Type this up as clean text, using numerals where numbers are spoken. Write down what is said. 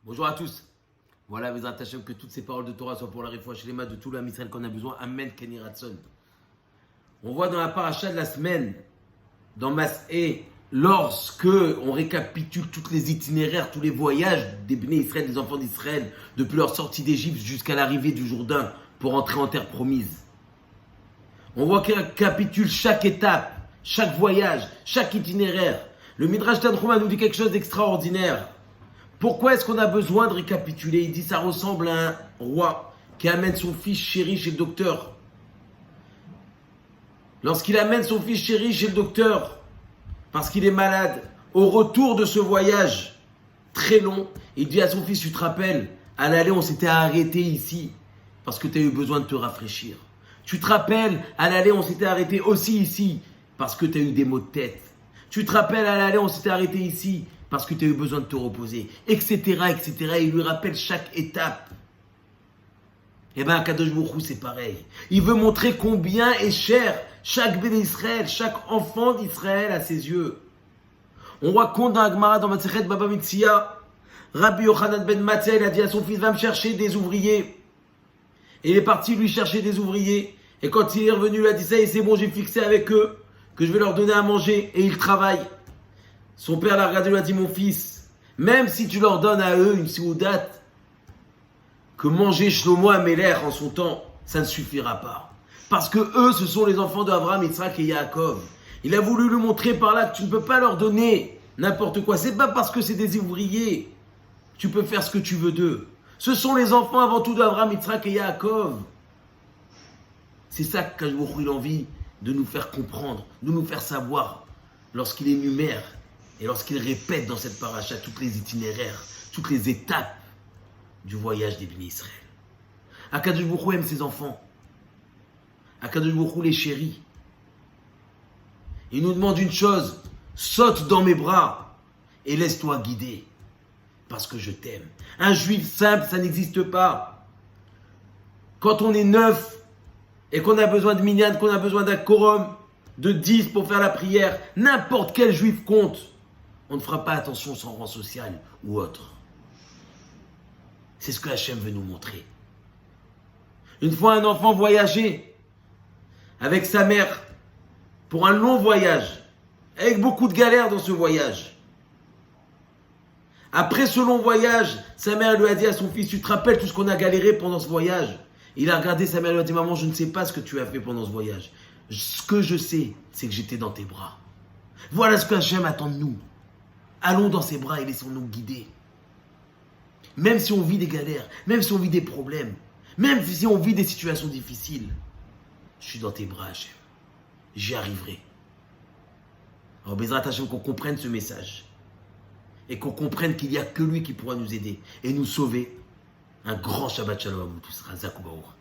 Bonjour à tous. Voilà, mes attachés, que toutes ces paroles de Torah soient pour la réfoua chez les mains de tout l'âme Israël qu'on a besoin. Amen, Kenny Ratson. On voit dans la paracha de la semaine, dans Mas'é, lorsque on récapitule tous les itinéraires, tous les voyages des Bnei Israël, des enfants d'Israël, depuis leur sortie d'Égypte jusqu'à l'arrivée du Jourdain pour entrer en terre promise. On voit qu'il récapitule chaque étape, chaque voyage, chaque itinéraire. Le Midrash Tanchuma nous dit quelque chose d'extraordinaire. Pourquoi est-ce qu'on a besoin de récapituler? Il dit ça ressemble à un roi qui amène son fils chéri chez le docteur. Lorsqu'il amène son fils chéri chez le docteur, parce qu'il est malade, au retour de ce voyage très long, il dit à son fils, tu te rappelles, à l'aller on s'était arrêté ici, parce que tu as eu besoin de te rafraîchir. Tu te rappelles, à l'aller on s'était arrêté aussi ici, parce que tu as eu des maux de tête. Tu te rappelles, à l'aller on s'était arrêté ici, parce que tu as eu besoin de te reposer, etc., etc. Il lui rappelle chaque étape. Eh bien, à Kadosh Baruch Hu, c'est pareil. Il veut montrer combien est cher chaque bébé d'Israël, chaque enfant d'Israël à ses yeux. On raconte dans la Gemara, dans Masechet Baba Metzia, Rabbi Yochanan ben Matzia, il a dit à son fils, va me chercher des ouvriers. Et il est parti lui chercher des ouvriers. Et quand il est revenu, il a dit ça, et c'est bon, j'ai fixé avec eux que je vais leur donner à manger. Et ils travaillent. Son père l'a regardé et lui a dit, mon fils, même si tu leur donnes à eux une seudat, que manger Shlomo Améler en son temps, ça ne suffira pas. Parce que eux, ce sont les enfants d'Abraham, Yitzhak et Yaakov. Il a voulu lui montrer par là que tu ne peux pas leur donner n'importe quoi. C'est pas parce que c'est des ouvriers que tu peux faire ce que tu veux d'eux. Ce sont les enfants avant tout d'Abraham, Yitzhak et Yaakov. C'est ça que Kadosh Baruch Hu, il a envie de nous faire comprendre, de nous faire savoir lorsqu'il énumère et lorsqu'il répète dans cette paracha toutes les itinéraires, toutes les étapes du voyage des Bnei Israël. Akadosh Baruch Hu aime ses enfants. Akadosh Baruch Hu les chérit. Il nous demande une chose, saute dans mes bras et laisse-toi guider, parce que je t'aime. Un juif simple, ça n'existe pas. Quand on est neuf et qu'on a besoin de minyan, qu'on a besoin d'un quorum de 10 pour faire la prière, n'importe quel juif compte. On ne fera pas attention sans rang social ou autre. C'est ce que Hachem veut nous montrer. Une fois un enfant voyageait avec sa mère pour un long voyage, avec beaucoup de galères dans ce voyage. Après ce long voyage, sa mère lui a dit à son fils, tu te rappelles tout ce qu'on a galéré pendant ce voyage? Il a regardé sa mère et lui a dit, maman, je ne sais pas ce que tu as fait pendant ce voyage. Ce que je sais, c'est que j'étais dans tes bras. Voilà ce que Hachem attend de nous. Allons dans ses bras et laissons-nous guider. Même si on vit des galères, même si on vit des problèmes, même si on vit des situations difficiles, je suis dans tes bras, Hachem. J'y arriverai. Alors, Bezrat Hachem, qu'on comprenne ce message. Et qu'on comprenne qu'il n'y a que lui qui pourra nous aider et nous sauver. Un grand Shabbat Shalom à vous tous. Razak Ubaour.